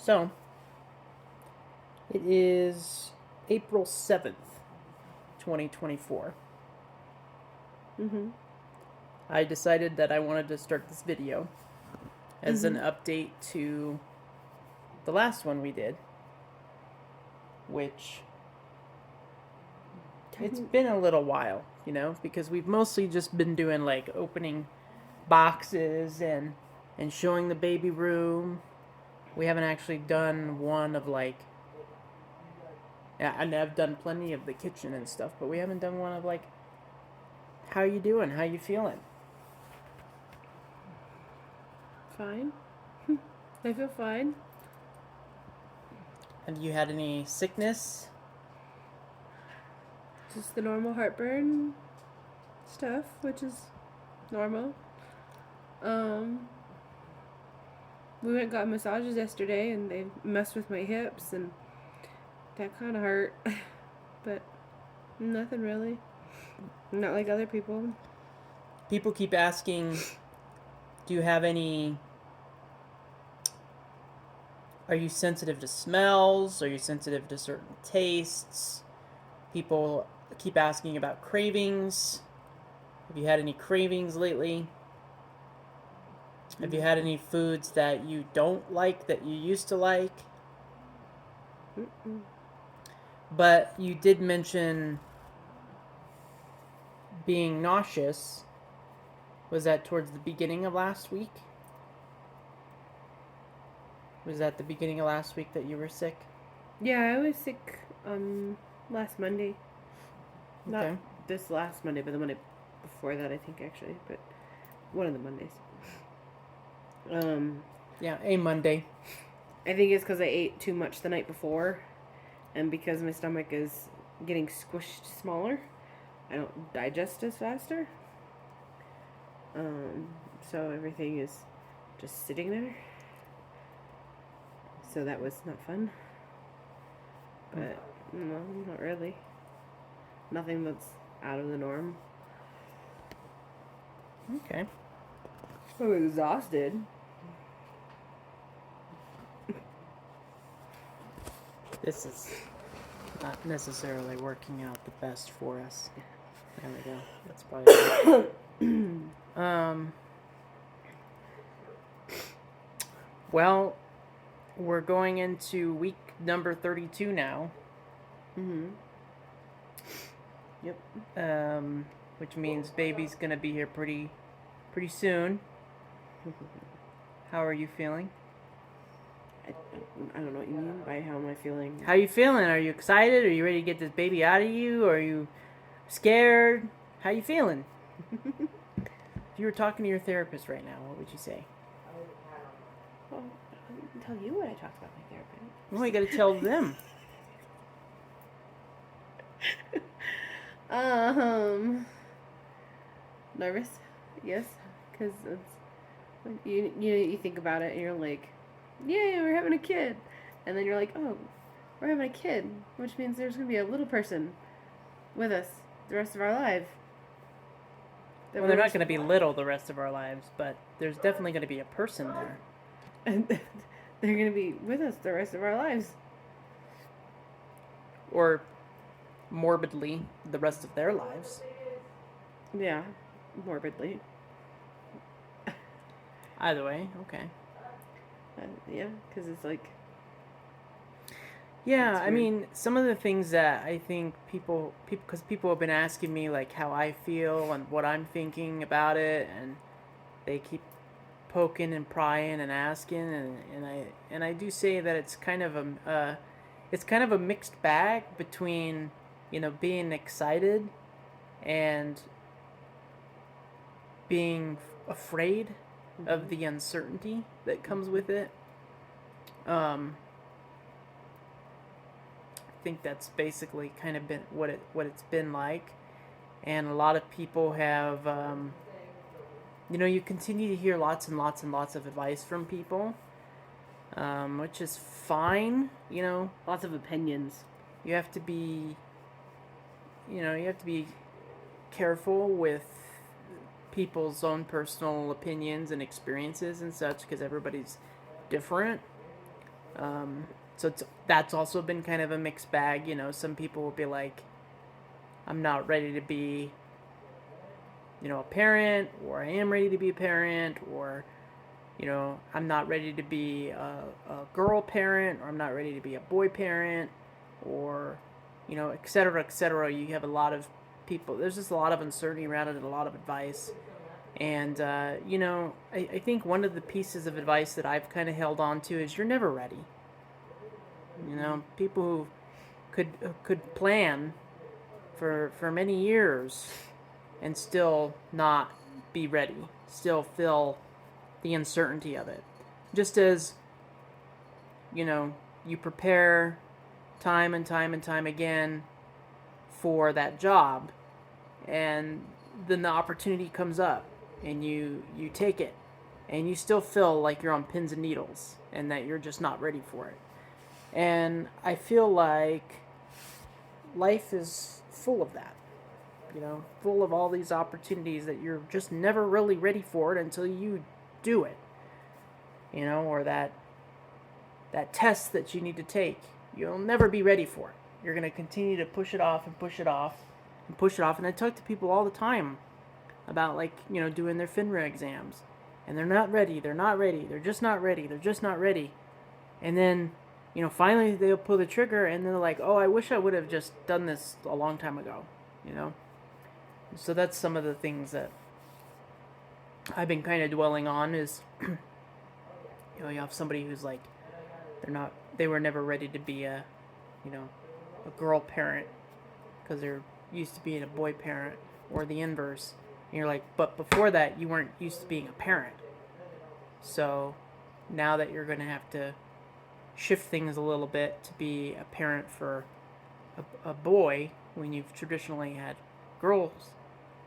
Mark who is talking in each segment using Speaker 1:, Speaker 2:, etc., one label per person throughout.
Speaker 1: So, it is April 7th, 2024.
Speaker 2: Mm-hmm.
Speaker 1: I decided that I wanted to start this video as an
Speaker 2: Mm-hmm.
Speaker 1: update to the last one we did, which it's been a little while, because we've mostly just been doing like opening boxes and showing the baby room. We haven't actually done one of like, yeah, and I've done plenty of the kitchen and stuff, but we haven't done one of like, how you doing? How you feeling?
Speaker 2: Fine. I feel fine.
Speaker 1: Have you had any sickness?
Speaker 2: Just the normal heartburn stuff, which is normal. Um, we went and got massages yesterday, and they messed with my hips, and that kind of hurt. But nothing really. Not like other people.
Speaker 1: People keep asking, do you have any... Are you sensitive to smells? Are you sensitive to certain tastes? People keep asking about cravings. Have you had any cravings lately? Have you had any foods that you don't like that you used to like?
Speaker 2: Mm-mm.
Speaker 1: But you did mention being nauseous. Was that towards the beginning of last week? Was that the beginning of last week that you were sick?
Speaker 2: Yeah, I was sick last Monday. Not
Speaker 1: Okay.
Speaker 2: this last Monday, but the Monday before that, I think, actually. But one of the Mondays.
Speaker 1: Yeah, a Monday.
Speaker 2: I think it's because I ate too much the night before, and because my stomach is getting squished smaller, I don't digest as faster. Um, so everything is just sitting there. So that was not fun. But no, not really. Nothing that's out of the norm.
Speaker 1: Okay.
Speaker 2: I'm exhausted.
Speaker 1: This is not necessarily working out the best for us. There we go. That's probably well, we're going into week number 32 now.
Speaker 2: Mm-hmm. Yep.
Speaker 1: Which means baby's gonna be here pretty soon. How are you feeling?
Speaker 2: I don't know what you mean by how am I feeling.
Speaker 1: How are you feeling? Are you excited? Are you ready to get this baby out of you? Are you scared? How are you feeling? If you were talking to your therapist right now, what would you say?
Speaker 2: Well, I didn't tell you what I talked about my therapist.
Speaker 1: Well, you gotta tell them.
Speaker 2: Nervous, yes, because you think about it and you're like, yeah, we're having a kid, and then you're like, oh, we're having a kid, which means there's gonna be a little person with us the rest of our life.
Speaker 1: Well, they're not going to be little the rest of our lives, but there's definitely going to be a person there.
Speaker 2: And they're gonna be with us the rest of our lives.
Speaker 1: Or morbidly, the rest of their lives.
Speaker 2: Yeah, morbidly.
Speaker 1: Either way, okay.
Speaker 2: Yeah, because it's like.
Speaker 1: Yeah, I mean, some of the things that I think because people have been asking me like how I feel and what I'm thinking about it, and they keep poking and prying and asking, and I do say that it's kind of a mixed bag between being excited and being afraid of the uncertainty that comes with it. I think that's basically kind of been what it's been like, and a lot of people have you continue to hear lots and lots and lots of advice from people, which is fine.
Speaker 2: Lots of opinions.
Speaker 1: You have to be careful with people's own personal opinions and experiences and such, because everybody's different. So that's also been kind of a mixed bag. Some people will be like, I'm not ready to be, a parent, or I am ready to be a parent, or, I'm not ready to be a girl parent, or I'm not ready to be a boy parent, or, et cetera, et cetera. You have a lot of people, there's just a lot of uncertainty around it and a lot of advice. And, I think one of the pieces of advice that I've kind of held on to is you're never ready. People who could plan for many years and still not be ready, still feel the uncertainty of it. Just as, you prepare time and time and time again for that job, and then the opportunity comes up and you take it, and you still feel like you're on pins and needles and that you're just not ready for it. And I feel like life is full of that, full of all these opportunities that you're just never really ready for it until you do it, or that test that you need to take. You'll never be ready for it. You're going to continue to push it off and push it off and push it off. And I talk to people all the time about, like, doing their FINRA exams, and they're not ready. They're not ready. They're just not ready. They're just not ready. And then, finally they'll pull the trigger, and they're like, oh, I wish I would have just done this a long time ago, So that's some of the things that I've been kind of dwelling on is, you have somebody who's like, they were never ready to be a girl parent because they're used to being a boy parent, or the inverse. And you're like, but before that, you weren't used to being a parent. So now that you're going to have to shift things a little bit to be a parent for a boy when you've traditionally had girls,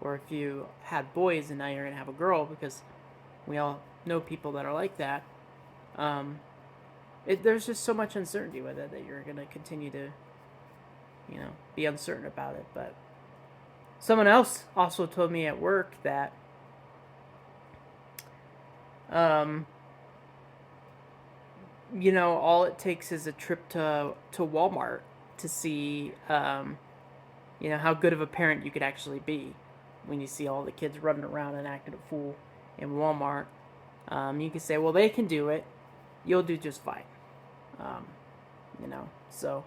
Speaker 1: or if you had boys and now you're going to have a girl, because we all know people that are like that. There's just so much uncertainty with it that you're going to continue to, be uncertain about it. But someone else also told me at work that all it takes is a trip to Walmart to see, how good of a parent you could actually be when you see all the kids running around and acting a fool in Walmart. You can say, well, they can do it. You'll do just fine. So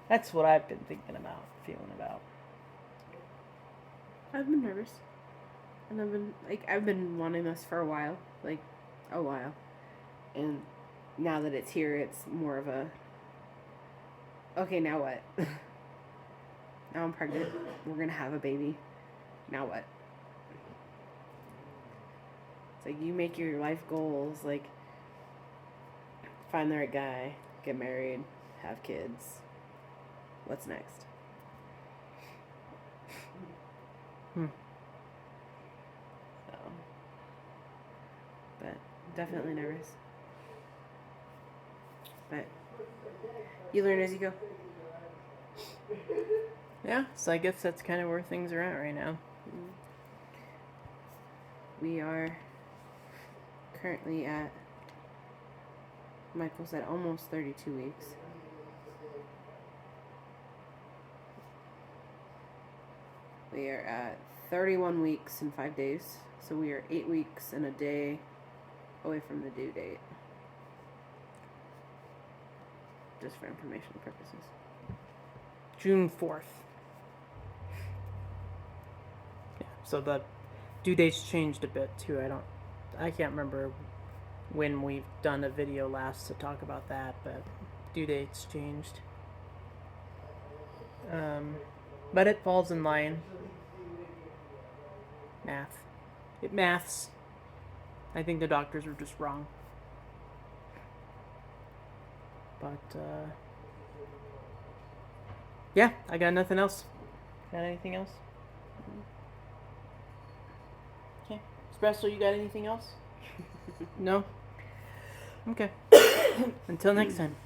Speaker 1: that's what I've been thinking about, feeling about.
Speaker 2: I've been nervous. And I've been wanting this for a while. And now that it's here, it's more of a, okay, now what? Now I'm pregnant. We're going to have a baby. Now what? It's like, you make your life goals, like, find the right guy, get married, have kids. What's next? So, but definitely nervous. But you learn as you go.
Speaker 1: Yeah, so I guess that's kind of where things are at right now.
Speaker 2: We are currently at, Michael said, almost 32 weeks. We are at 31 weeks and 5 days. So we are 8 weeks and a day away from the due date. Just for informational purposes.
Speaker 1: June 4th. Yeah, so the due date's changed a bit too. I can't remember when we've done a video last to talk about that, but due date's changed. But it falls in line. It maths. I think the doctors were just wrong. But, yeah, I got nothing else. Got anything else? Okay. Espresso, you got anything else? No? Okay. Until next time.